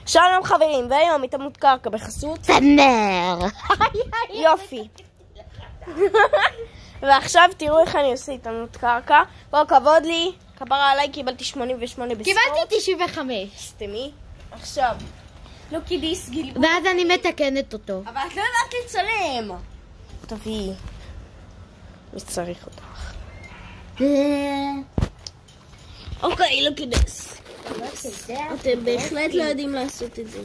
שלום חברים, והיום התעמלות קרקע בחסות תמר. יופי. ועכשיו תראו איך אני עושה התעמלות קרקע. כל הכבוד לי, כפרה עליי, קיבלתי 88 בספורט. קיבלתי 95. סתמי. עכשיו, לוקי דיס גלגול. ואז אני מתקנת אותו. אבל את לא יודעת לצלם. תביאי. מי צריך אותך? אוקיי, לוקי דיס. אתם בהחלט לא יודעים לעשות את זה.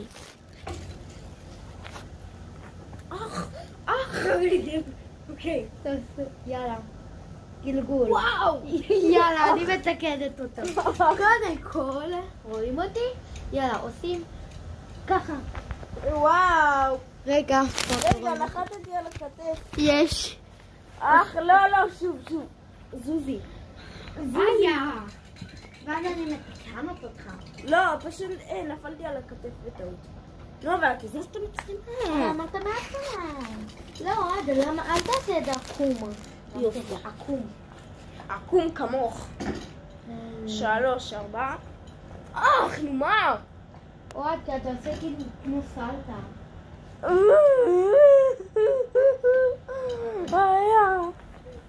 אוקיי. יאללה. גלגול. וואו. יאללה, אני מתקנת אותו. קודם כל, רואים אותי? יאללה, עושים ככה. וואו. רגע. רגע, נחתתי על הכתף. יש. לא, שוב. זוזי. ואז אני מתקנת אותך. לא, פשוט נפלתי על הכתף בטעות. לא, אבל את הזזת מצלמה. אמרת מהתחלה. לא, אל תעשה את זה עקום. יופי. עקום כמוך. 3, 4. נו מה? אוהד, כי אתה עושה כאילו כמו סלטה.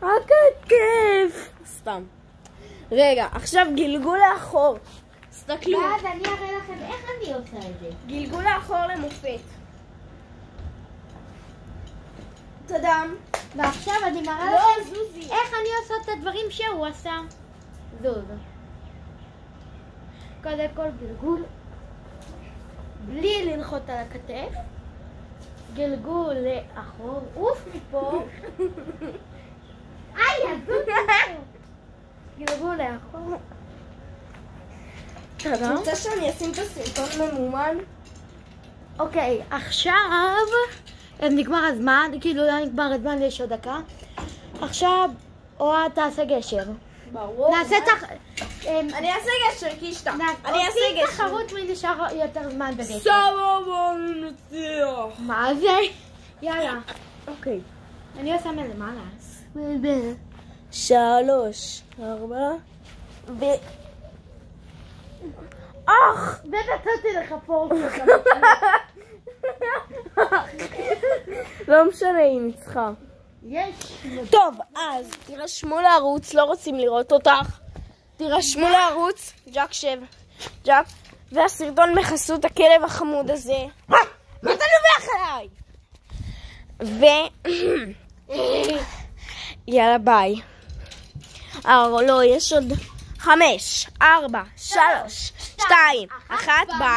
הכתף. סתם. רגע, עכשיו גלגול לאחור. תסתכלו. ואז אני אראה לכם איך אני עושה את זה. גלגול לאחור למופת. תדם. ועכשיו אני מראה לא, לכם זוזי. איך אני עושה את הדברים שהוא עשה. זוז. קודם כל גלגול. בלי ללחוץ על הכתף. גלגול לאחור. אוף מפה. זוז מפה. גלגול לאחור. תדם. רוצה שאני אשים את הסרטון ממומן? אוקיי, עכשיו נגמר הזמן, כאילו לא נגמר הזמן, יש עוד דקה. עכשיו, אוהד תעשה גשר. ברור. נעשה אני אעשה גשר, קישטה. אני אעשה עושים גשר. תחרות מי נשאר יותר זמן בגשר. סבבה, אני מנצח. מה זה? יאללה. אוקיי. אני עושה מלמעלה. 3, 4 ו... ונתתי לך פה. לא משנה, היא ניצחה. יש. טוב, אז תירשמו לערוץ, לא רוצים לראות אותך. תירשמו לערוץ, ג'ק שב. ג'ק. והסרטון בחסות הכלב החמוד הזה. מה אתה נובח עליי? יאללה ביי. לא, יש עוד 5, 4, 3, 2, 1, ביי.